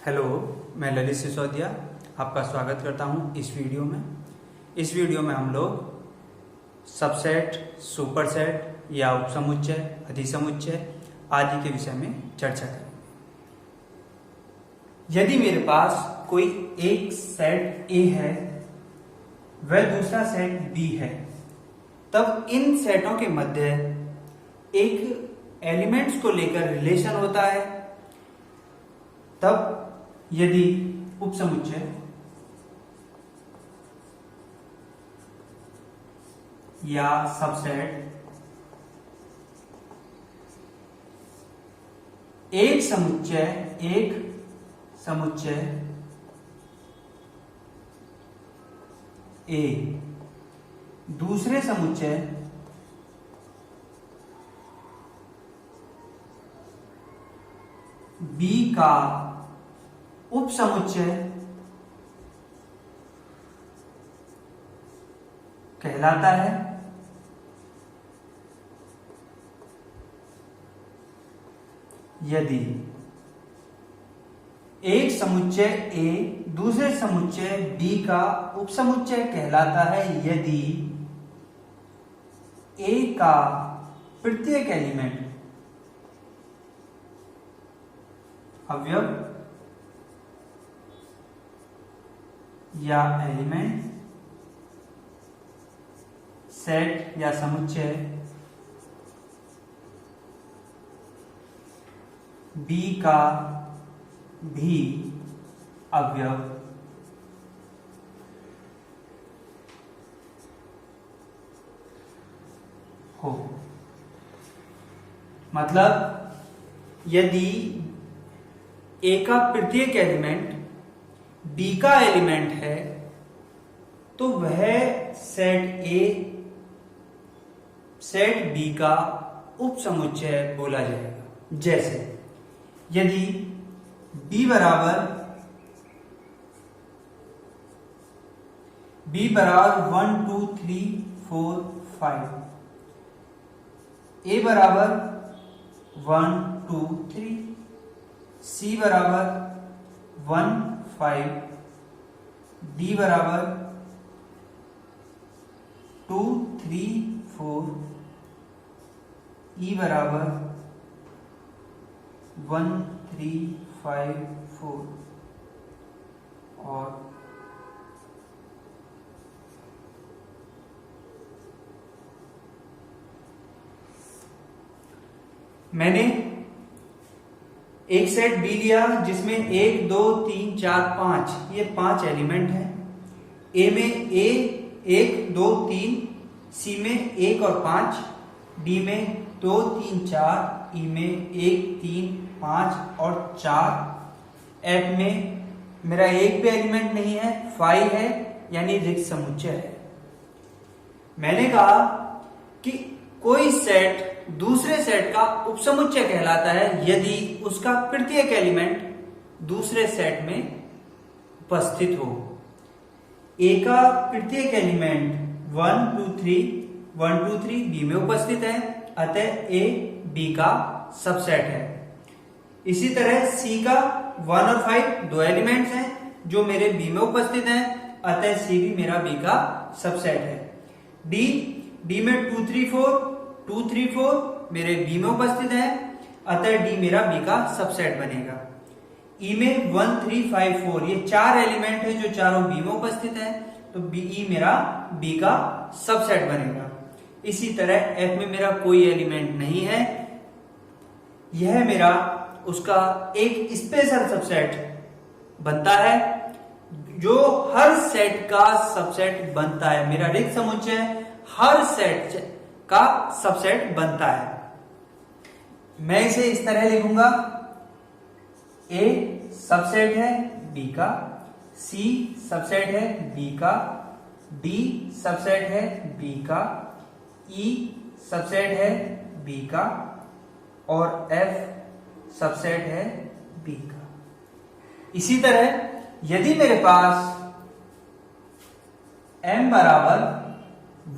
Hello, मैं ललित सिसोदिया आपका स्वागत करता हूं इस वीडियो में। इस वीडियो में हम लोग सबसेट, सुपरसेट या उपसमुच्चय, अधिसमुच्चय आदि के विषय में चर्चा करेंगे। यदि मेरे पास कोई एक सेट A है व दूसरा सेट B है, तब इन सेटों के मध्य एक एलिमेंट्स को लेकर रिलेशन होता है। तब यदि उपसमुच्चय या सबसेट एक समुच्चय A दूसरे समुच्चय B का उपसमुच्चय कहलाता है। यदि एक समुच्चय A दूसरे समुच्चय B का उपसमुच्चय कहलाता है यदि A का प्रत्येक एलिमेंट अवयव या एलिमेंट, सेट या समुच्चय B का भी अवयव हो। मतलब यदि A का प्रत्येक एलिमेंट B का एलिमेंट है तो वह सेट A सेट B का उपसमुच्चय बोला जाएगा। जैसे यदि B बराबर 1 2 3 4 5, A बराबर 1 2 3, C बराबर 1 5, D बराबर 2 3 4, E बराबर 1 3 5 4 और मैंने एक सेट B लिया जिसमें 1 2 3 4 5 ये 5 एलिमेंट हैं। A में A 1 2 3, C में 1 और 5, D में 2 3 4, E में 1 3 5 और 4, F में मेरा एक भी एलिमेंट नहीं है, 5 है, यानी रिक्त समुच्चय है। मैंने कहा कि कोई सेट दूसरे सेट का उपसमुच्चय कहलाता है यदि उसका प्रत्येक एलिमेंट दूसरे सेट में उपस्थित हो। A का प्रत्येक एलिमेंट 1 2 3 B में उपस्थित है, अतः A B का सबसेट है। इसी तरह C का 1 और 5 दो एलिमेंट्स हैं जो मेरे B में उपस्थित हैं, अतः C भी मेरा B का सबसेट है। D में 2 3 4 मेरे B में उपस्थित है, अतः D मेरा B का सबसेट बनेगा। E में 1 3 5 4 ये 4 एलिमेंट है जो चारों B में उपस्थित है, तो E मेरा B का सबसेट बनेगा। इसी तरह F में मेरा कोई एलिमेंट नहीं है, यह मेरा उसका एक स्पेशल सबसेट बनता है जो हर सेट का सबसेट बनता है। मेरा रिक्त समुच्चय हर सेट का सबसेट बनता है। मैं इसे इस तरह लिखूंगा, A सबसेट है B का, C सबसेट है B का, D सबसेट है B का, E सबसेट है B का और F सबसेट है B का। इसी तरह यदि मेरे पास M बराबर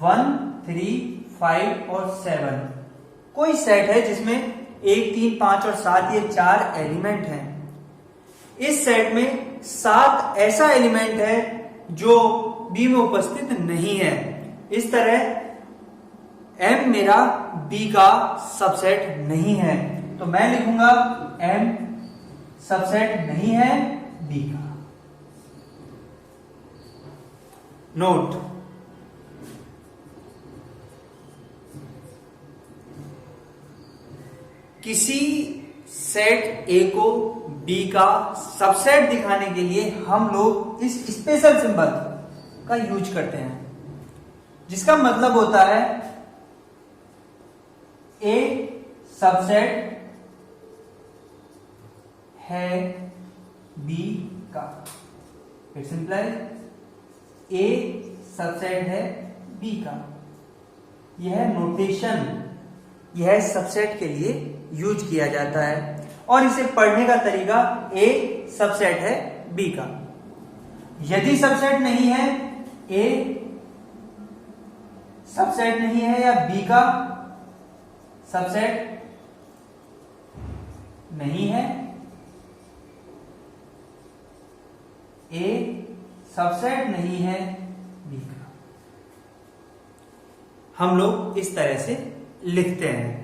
1 3 5 और 7 कोई सेट है जिसमें 1 3 5 और 7 ये 4 एलिमेंट हैं। इस सेट में 7 ऐसा एलिमेंट है जो बी में उपस्थित नहीं है। इस तरह एम मेरा बी का सबसेट नहीं है, तो मैं लिखूंगा एम सबसेट नहीं है बी का। नोट, किसी सेट ए को बी का सबसेट दिखाने के लिए हम लोग इस स्पेशल सिंबल का यूज करते हैं, जिसका मतलब होता है ए सबसेट है बी का। इट्स इंप्लाइज ए सबसेट है बी का। यह नोटेशन यह सबसेट के लिए यूज किया जाता है, और इसे पढ़ने का तरीका ए सबसेट है बी का। यदि सबसेट नहीं है, ए सबसेट नहीं है या बी का सबसेट नहीं है, ए सबसेट नहीं है बी का, हम लोग इस तरह से लिखते हैं।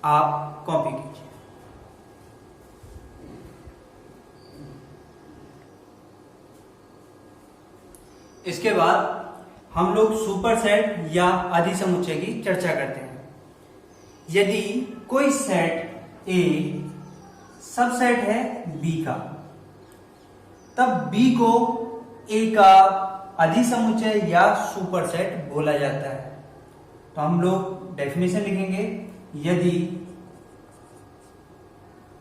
आप कॉपी कीजिए। इसके बाद हम लोग सुपरसेट या अधिसमुच्चय की चर्चा करते हैं। यदि कोई सेट ए सबसेट है बी का, तब बी को ए का अधिसमुच्चय या सुपरसेट बोला जाता है। तो हम लोग डेफिनेशन लिखेंगे, यदि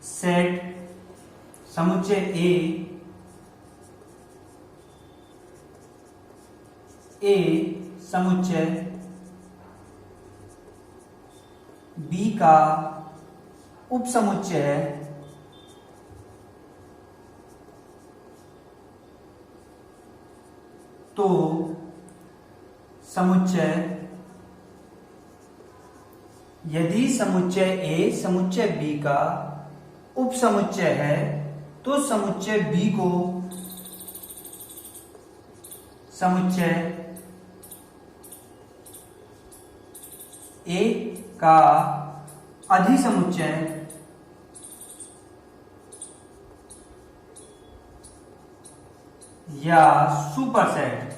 सेट समुच्चय ए समुच्चय बी का उपसमुच्चय है, तो समुच्चय यदि समुच्चय ए समुच्चय बी का उपसमुच्चय है, तो समुच्चय बी को समुच्चय ए का अधिसमुच्चय या सुपरसेट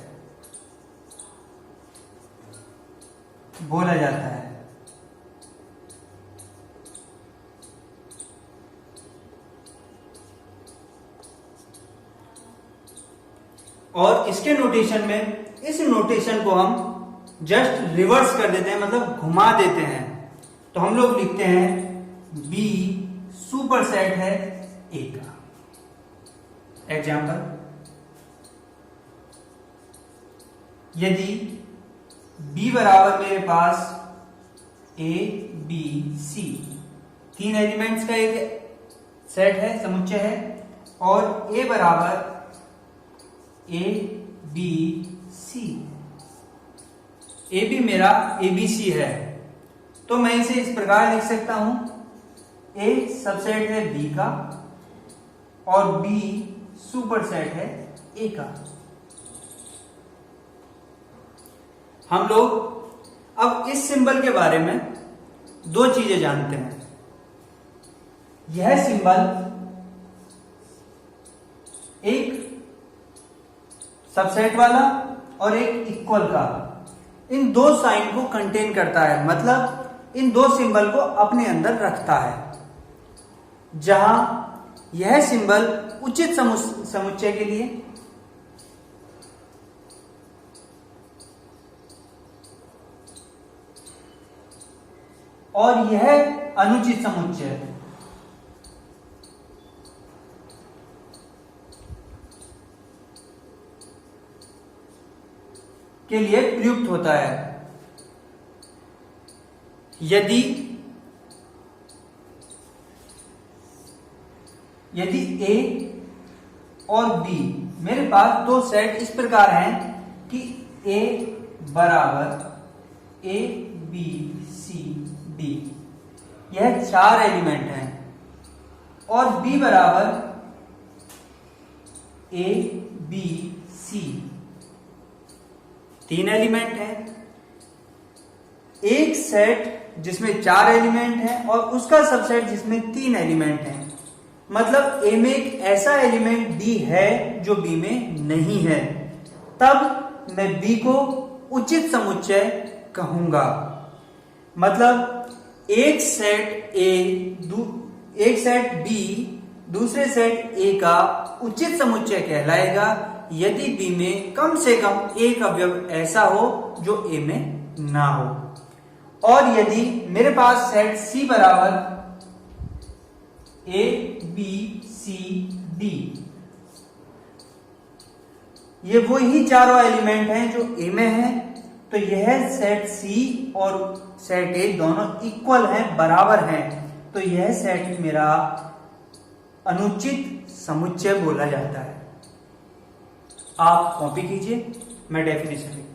बोला जाता है। और इसके नोटेशन में, इस नोटेशन को हम जस्ट रिवर्स कर देते हैं, मतलब घुमा देते हैं। तो हम लोग लिखते हैं बी सुपरसेट है ए का। एग्जाम्पल, यदि B बराबर मेरे पास A B C 3 एलिमेंट्स का एक सेट है, समुच्चय है, और A बराबर A B C, A B मेरा ABC है, तो मैं इसे इस प्रकार लिख सकता हूं, A सबसेट है B का और B सुपरसेट है A का। हम लोग अब इस सिंबल के बारे में 2 चीजें जानते हैं। यह सिंबल एक सबसेट वाला और एक इक्वल का, इन 2 साइन को कंटेन करता है, मतलब इन 2 सिंबल को अपने अंदर रखता है। जहां यह सिंबल उचित समुच्चय के लिए और यह अनुचित समुच्चय के लिए प्रयुक्त होता है। यदि A और B, मेरे पास 2 सेट इस प्रकार हैं कि A बराबर A B C D, यह 4 एलिमेंट हैं, और B बराबर ए बी सी, 3 एलिमेंट है। एक सेट जिसमें 4 एलिमेंट है और उसका सबसेट जिसमें 3 एलिमेंट है। मतलब ए में एक ऐसा एलिमेंट डी है जो बी में नहीं है, तब मैं बी को उचित समुच्चय कहूंगा। मतलब एक सेट बी दूसरे सेट ए का उचित समुच्चय कहलाएगा यदि बी में कम से कम एक अवयव ऐसा हो जो ए में ना हो। और यदि मेरे पास सेट सी बराबर ए बी सी डी, ये वही चारों एलिमेंट हैं जो ए में हैं, तो यह सेट सी और सेट ए दोनों इक्वल हैं, बराबर हैं, तो यह सेट मेरा अनुचित समुच्चय बोला जाता है। आप कॉपी कीजिए, मैं डेफिनेशन लिखता हूं।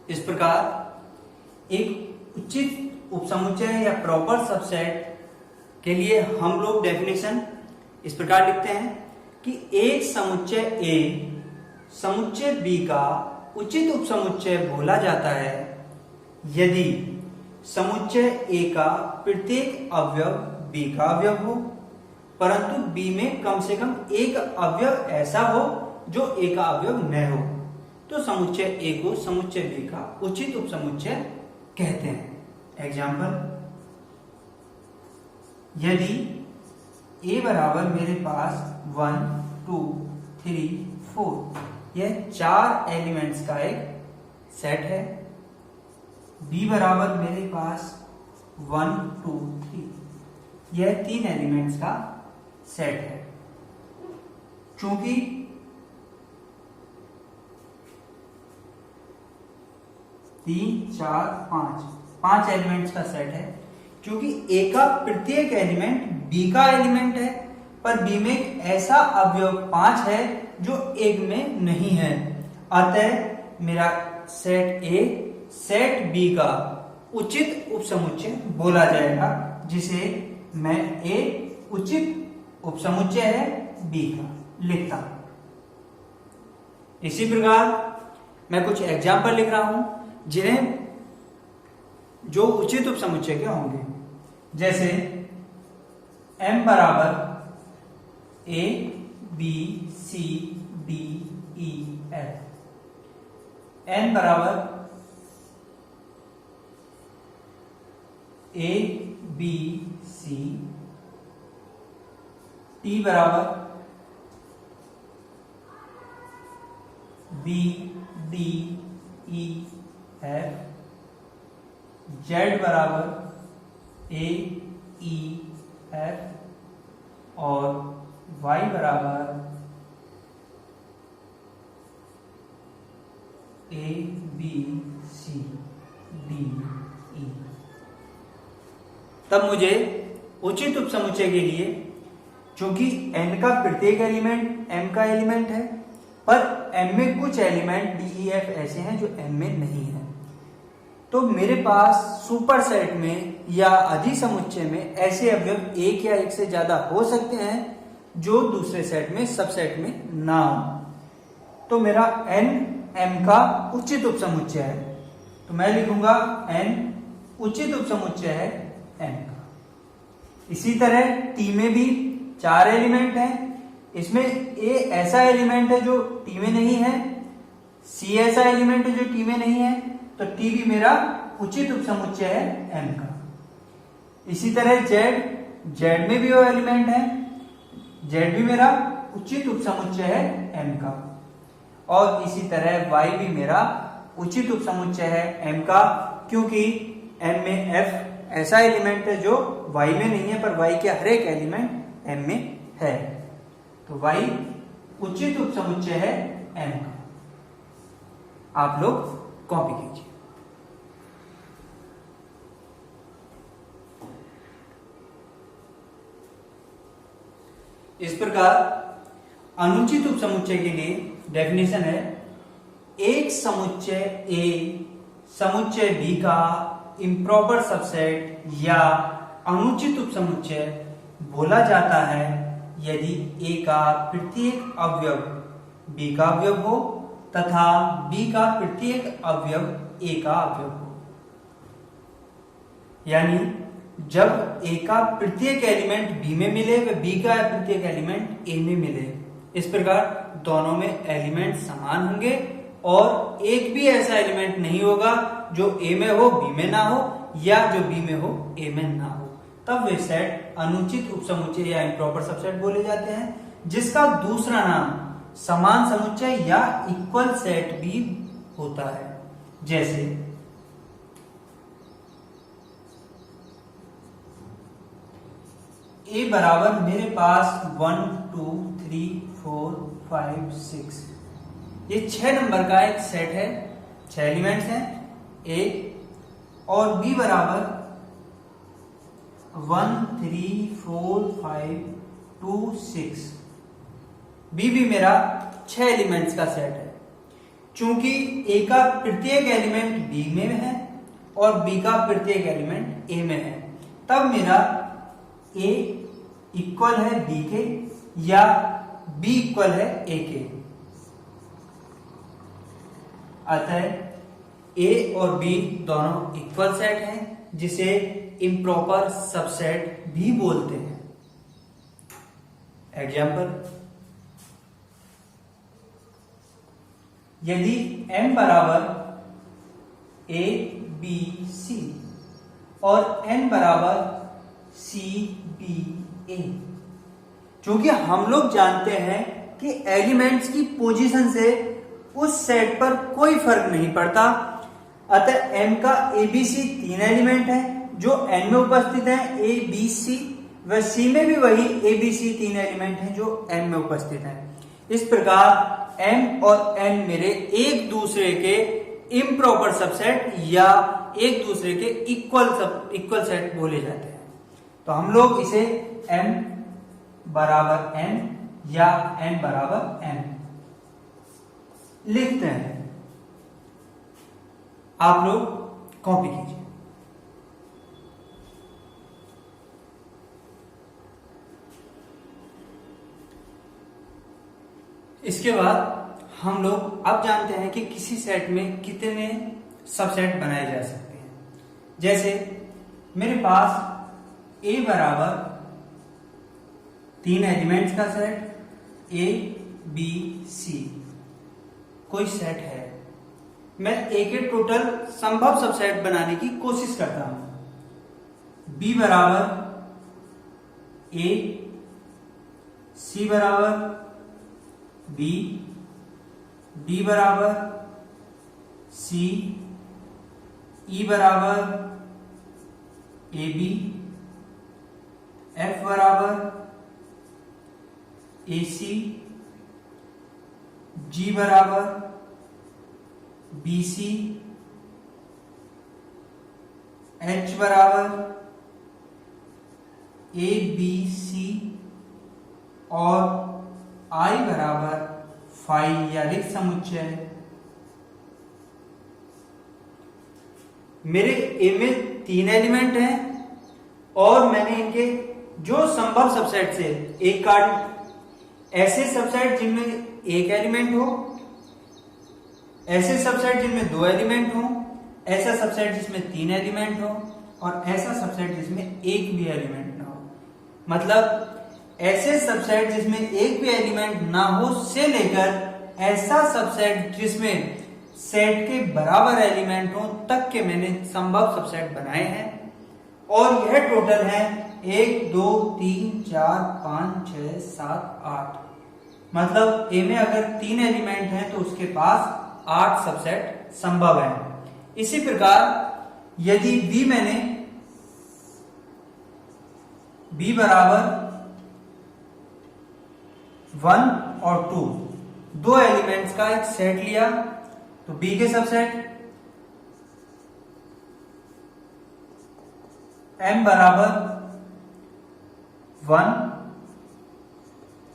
इस प्रकार एक उचित उपसमुच्चय या प्रॉपर सबसेट के लिए हम लोग डेफिनेशन इस प्रकार लिखते हैं कि एक समुच्चय ए समुच्चय बी का उचित उपसमुच्चय बोला जाता है यदि समुच्चय ए का प्रत्येक अवयव बी का अवयव हो, परंतु बी में कम से कम एक अवयव ऐसा हो जो ए का अवयव न हो, तो समुच्चय ए को समुच्चय बी का उचित उपसमुच्चय कहते हैं। एग्जाम्पल, यदि ए बराबर मेरे पास 1 2 3 4 यह 4 एलिमेंट्स का एक सेट है, बी बराबर मेरे पास 1 2 3 यह 3 एलिमेंट्स का सेट है। चूंकि 3 4 5 एलिमेंट्स का सेट है, क्योंकि ए का प्रत्येक एलिमेंट बी का एलिमेंट है, पर बी में एक ऐसा अवयव 5 है जो एक में नहीं है, अतः मेरा सेट ए सेट बी का उचित उपसमुच्चय बोला जाएगा, जिसे मैं ए उचित उपसमुच्चय है बी का लिखता हूं। इसी प्रकार मैं कुछ एग्जाम्पल लिख रहा हूं जिन्हें जो उचित उपसमुच्चय के होंगे, जैसे m बराबर A B C D E F, n बराबर ए बी सी, t बराबर B D E F, z बराबर ए ई एफ और y बराबर ए बी सी डी ई। तब मुझे उचित उपसमुच्चय के लिए, चूंकि n का प्रत्येक एलिमेंट m का एलिमेंट है, पर m में कुछ एलिमेंट d e f ऐसे हैं जो m में नहीं है, तो मेरे पास सुपर सेट में या अधिसमुच्चय में ऐसे अवयव एक या एक से ज्यादा हो सकते हैं जो दूसरे सेट में सबसेट में ना हो। तो मेरा n m का उचित उपसमुच्चय है, तो मैं लिखूंगा n उचित उपसमुच्चय है m का। इसी तरह t में भी 4 एलिमेंट हैं, इसमें a ऐसा एलिमेंट है जो t में नहीं है, c ऐसा एलिमेंट है जो t में नहीं है, तो t भी मेरा उचित उपसमुच्चय है m का। इसी तरह z में भी वो एलिमेंट है, z भी मेरा उचित उपसमुच्चय है m का। और इसी तरह y भी मेरा उचित उपसमुच्चय है m का, क्योंकि m में f ऐसा एलिमेंट है जो y में नहीं है, पर y के हर एक एलिमेंट m में है, तो y उचित उपसमुच्चय है m का। आप लोग कॉपी कीजिए। इस प्रकार अनुचित उपसमुच्चय के लिए डेफिनेशन है, एक समुच्चय A समुच्चय B का इम्प्रॉपर सबसेट या अनुचित उपसमुच्चय बोला जाता है यदि ए का प्रत्येक अवयव बी का अवयव हो तथा बी का प्रत्येक अवयव ए का अवयव हो। यानी जब ए का प्रत्येक एलिमेंट बी में मिले व बी का प्रत्येक एलिमेंट ए में मिले, इस प्रकार दोनों में एलिमेंट समान होंगे और एक भी ऐसा एलिमेंट नहीं होगा जो ए में हो बी में ना हो या जो बी में हो ए में ना हो, तब वे सेट अनुचित उपसमुच्चय या इम्प्रॉपर सबसेट बोले जाते हैं, जिसका दूसरा नाम समान समुच्चय या इक्वल सेट भी होता है। जैसे ए बराबर मेरे पास 1 2 3 4 5 6 ये 6 नंबर का एक सेट है, 6 एलिमेंट्स हैं ए, और बी बराबर 1 3 4 5 2 6 बी भी मेरा 6 एलिमेंट्स का सेट है। चूंकि ए का प्रत्येक एलिमेंट बी में है और बी का प्रत्येक एलिमेंट ए में है, तब मेरा ए इक्वल है बी के या बी इक्वल है ए के। अतः ए और बी दोनों इक्वल सेट हैं, जिसे इम्प्रॉपर सबसेट भी बोलते हैं। एग्जाम्पल, यदि m बराबर a b c और n बराबर c b a, क्योंकि हम लोग जानते हैं कि एलिमेंट्स की पोजीशन से उस सेट पर कोई फर्क नहीं पड़ता, अतः m का a b c 3 एलिमेंट है जो n में उपस्थित हैं, a b c, व c में भी वही a b c 3 एलिमेंट हैं जो n में उपस्थित हैं। इस प्रकार m और n मेरे एक दूसरे के इम्प्रॉपर सबसेट या एक दूसरे के इक्वल सेट बोले जाते हैं। तो हम लोग इसे m बराबर n या n बराबर m लिखते हैं। आप लोग कॉपी कीजिए। इसके बाद हम लोग अब जानते हैं कि किसी सेट में कितने सबसेट बनाए जा सकते हैं। जैसे मेरे पास A बराबर 3 एलिमेंट्स का सेट A B C कोई सेट है, मैं A के टोटल संभव सबसेट बनाने की कोशिश करता हूं। B बराबर A, C बराबर B, D बराबर C, E बराबर AB, F बराबर AC, G बराबर BC, H बराबर ABC और I बराबर फाई या रिक्त समुच्चय। मेरे ए में 3 एलिमेंट हैं और मैंने इनके जो संभव सबसेट से एक कार्ड, ऐसे सबसेट जिनमें एक एलिमेंट हो, ऐसे सबसेट जिनमें 2 एलिमेंट हो, ऐसा सबसेट जिसमें 3 एलिमेंट हो और ऐसा सबसेट जिसमें एक भी एलिमेंट ना हो। मतलब ऐसे सबसेट जिसमें एक भी एलिमेंट ना हो से लेकर ऐसा सबसेट जिसमें सेट के बराबर एलिमेंट हो तक के मैंने संभव सबसेट बनाए हैं। और यह टोटल है 1 2 3 4 5 6 7 8। मतलब ए में अगर 3 एलिमेंट हैं तो उसके पास 8 सबसेट संभव है। इसी प्रकार यदि बी बराबर 1 और 2 एलिमेंट्स का एक सेट लिया, तो बी के सबसेट m बराबर 1,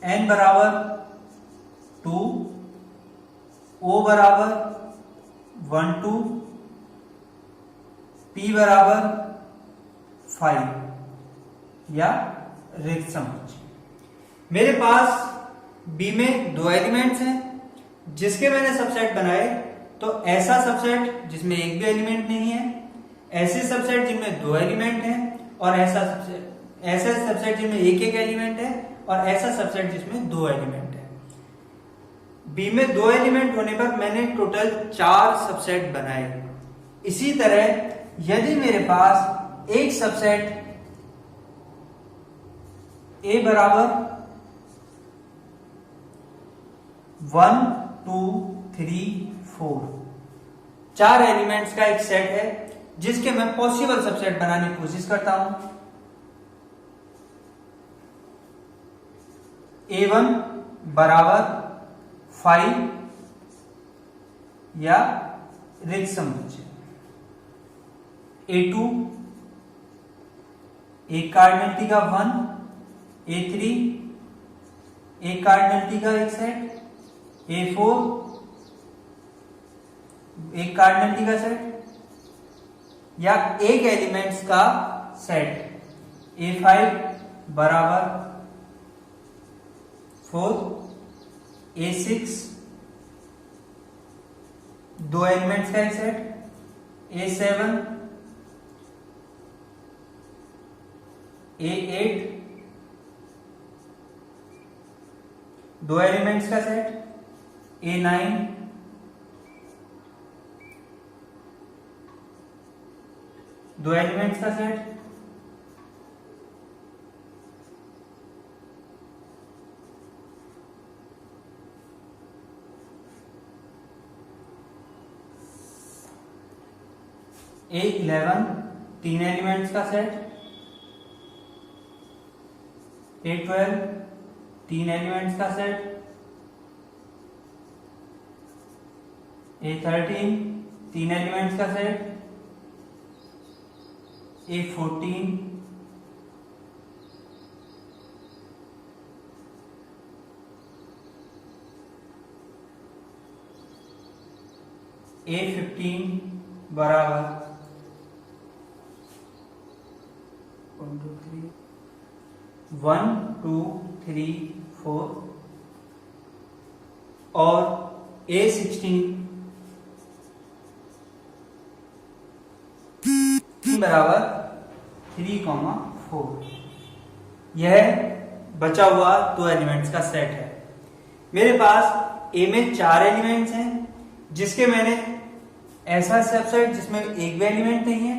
n बराबर 2, o बराबर 1 2, p P बराबर 5 या रिक्त समुच्चय। मेरे पास B में दो एलिमेंट्स हैं जिसके मैंने सबसेट बनाए, तो ऐसा सबसेट जिसमें एक भी एलिमेंट नहीं है, ऐसे सबसेट जिनमें दो एलिमेंट हैं, और ऐसा सबसेट जिनमें एक एक एलिमेंट है, और ऐसा सबसेट जिसमें दो एलिमेंट है। बी में दो एलिमेंट होने पर मैंने टोटल 4 सबसेट बनाए। इसी तरह यदि मेरे पास एक सबसेट ए बराबर 1 2 3 4 4 एलिमेंट्स का एक सेट है जिसके मैं पॉसिबल सबसेट बनाने की कोशिश करता हूं। A1 बराबर 5 या रिक्त समुच्चय। A2 एक कार्डिनलिटी का 1, A3 एक कार्डिनलिटी का एक सेट, A4 एक कार्डिनलिटी का सेट या एक एलिमेंट्स का सेट। A5 बराबर 4, A6 दो एलिमेंट्स का एक सेट, A7 A8 दो एलिमेंट्स का सेट, A9 दो एलिमेंट्स का सेट, A11 तीन एलिमेंट्स का सेट, A12 तीन एलिमेंट्स का सेट, A13 तीन एलिमेंट्स का सेट, A14 A15 बराबर 1 2 3 4 और A16 बराबर 3, 4। यह बचा हुआ दो एलिमेंट्स का सेट है। मेरे पास ए में 4 एलिमेंट्स हैं जिसके मैंने ऐसा सबसेट जिसमें एक भी एलिमेंट नहीं है,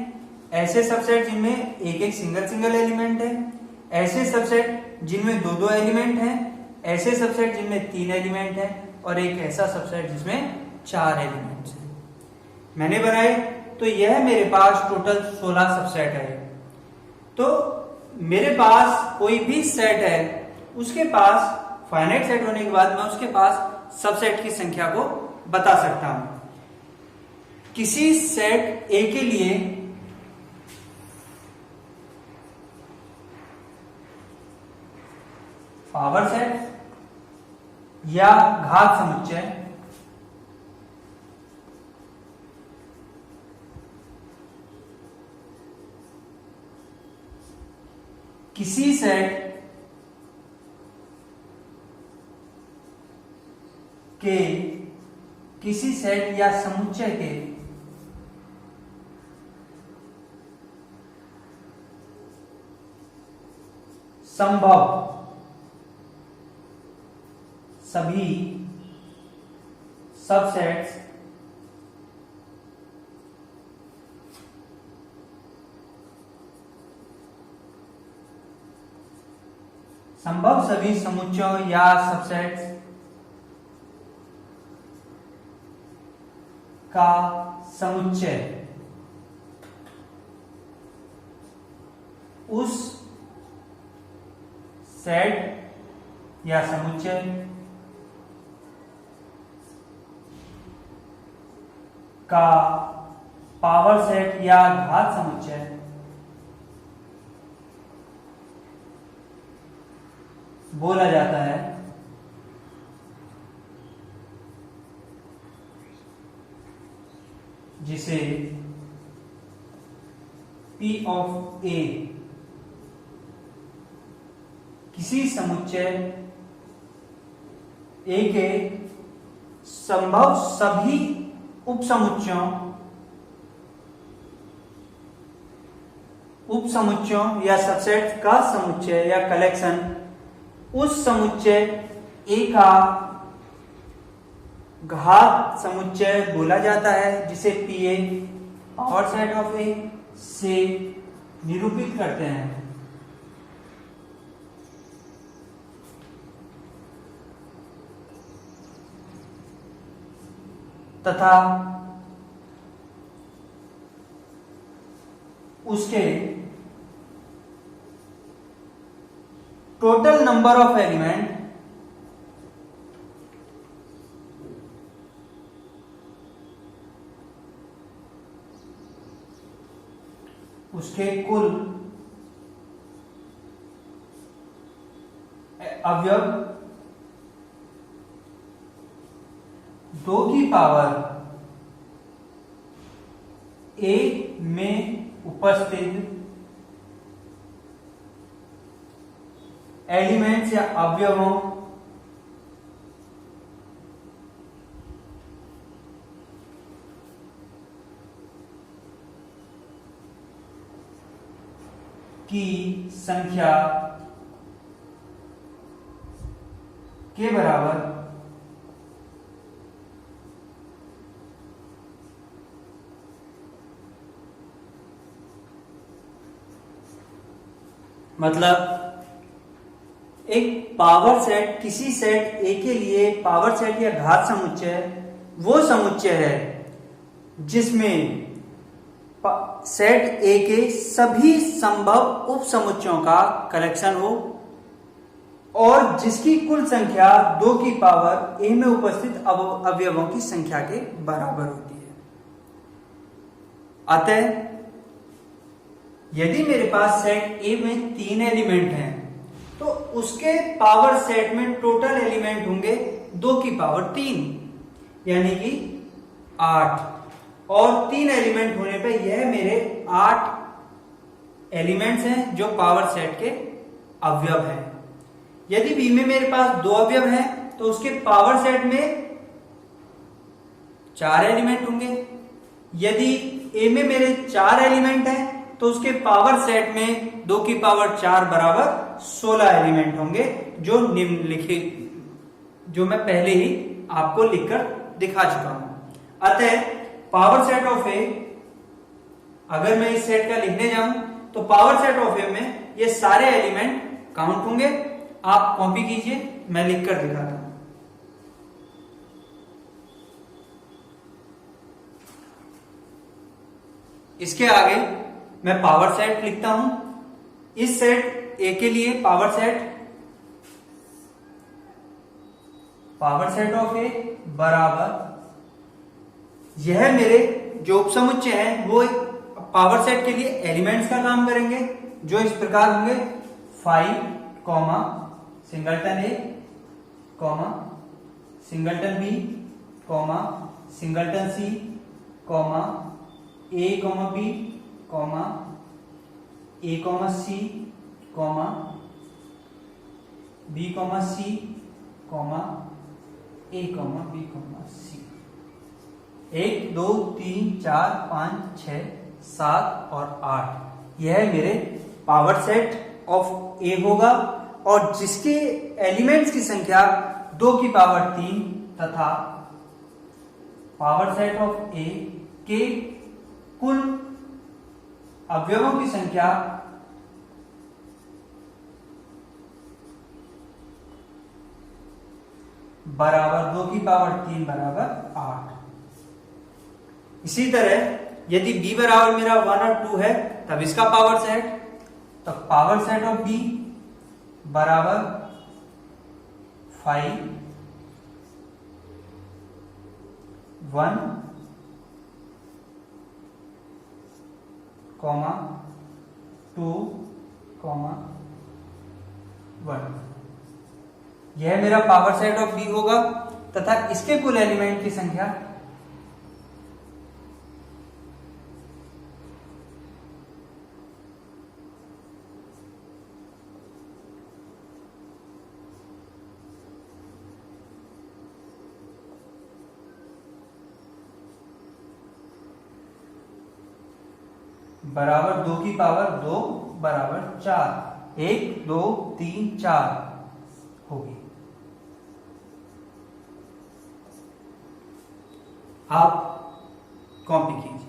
ऐसे सबसेट जिनमें एक एक सिंगल एलिमेंट है, ऐसे सबसेट जिनमें दो एलिमेंट हैं, ऐसे सबसेट जिनमें 3 एलिमेंट है, और एक ऐसा सबसेट जिसमें 4 एलिमेंट्स हैं। मैंने बनाए तो यह मेरे पास टोटल 16 सबसेट है। तो मेरे पास कोई भी सेट है, उसके पास फाइनाइट सेट होने के बाद मैं उसके पास सबसेट की संख्या को बता सकता हूं। किसी सेट ए के लिए पावर सेट या घात समुच्चय किसी सेट के किसी सेट या समुच्चय के संभव सभी सबसेट्स संभव सभी समुच्चयों या सबसेट्स का समुच्चय उस सेट या समुच्चय का पावर सेट या घात समुच्चय बोला जाता है। जिसे P ऑफ A किसी समुच्चय A के संभव सभी उपसमुच्चयों या सबसेट का समुच्चय या कलेक्शन उस समुच्चय A का घात समुच्चय बोला जाता है, जिसे PA power set of A से निरूपित करते हैं। तथा उसके टोटल नंबर ऑफ एलिमेंट उसके कुल अवयव 2 की पावर A में उपस्थित एलिमेंट्स या अवयवों की संख्या के बराबर मतलब एक पावर सेट किसी सेट A के लिए पावर सेट या घात समुच्चय वो समुच्चय है जिसमें सेट A के सभी संभव उप समुच्चयों का कलेक्शन हो और जिसकी कुल संख्या 2 की पावर A में उपस्थित अवयवों की संख्या के बराबर होती है। अतः यदि मेरे पास सेट A में 3 एलिमेंट हैं तो उसके पावर सेट में टोटल एलिमेंट होंगे 2 की पावर 3 यानी कि 8 और 3 एलिमेंट होने पे यह मेरे 8 एलिमेंट्स हैं जो पावर सेट के अवयव हैं। यदि B में मेरे पास 2 अवयव हैं तो उसके पावर सेट में 4 एलिमेंट होंगे। यदि A में मेरे 4 एलिमेंट हैं तो उसके पावर सेट में 2 की पावर 4 बराबर 16 एलिमेंट होंगे, जो निम्नलिखित जो मैं पहले ही आपको लिखकर दिखा चुका हूं। अतः पावर सेट ऑफ ए, अगर मैं इस सेट का लिखने जाऊं तो पावर सेट ऑफ ए में ये सारे एलिमेंट काउंट होंगे। आप कॉपी कीजिए, मैं लिखकर दिखाता हूं। इसके आगे मैं पावर सेट लिखता हूं। इस सेट ए के लिए पावर सेट ऑफ ए बराबर, यह मेरे जो उपसमुच्चय हैं वो एक पावर सेट के लिए एलिमेंट्स का काम करेंगे, जो इस प्रकार होंगे 5 singleton A, singleton B, singleton C, A B, A C, B C, A B C. 1 2 3 4 5 6 7 और 8 यह मेरे पावर सेट ऑफ ए होगा और जिसके एलिमेंट्स की संख्या 2 की पावर 3 तथा पावर सेट ऑफ ए के कुल अवयवों की संख्या बराबर 2 की पावर 3 बराबर 8। इसी तरह यदि b बराबर मेरा 1 और 2 है तब इसका पावर सेट, तो पावर सेट ऑफ b बराबर 5 1 2 1, यह मेरा पावर सेट ऑफ b होगा तथा इसके कुल एलिमेंट की संख्या 2 बराबर 2 की पावर 2 बराबर 4। 1 2 3 4 होगी। आप कॉपी कीजिए।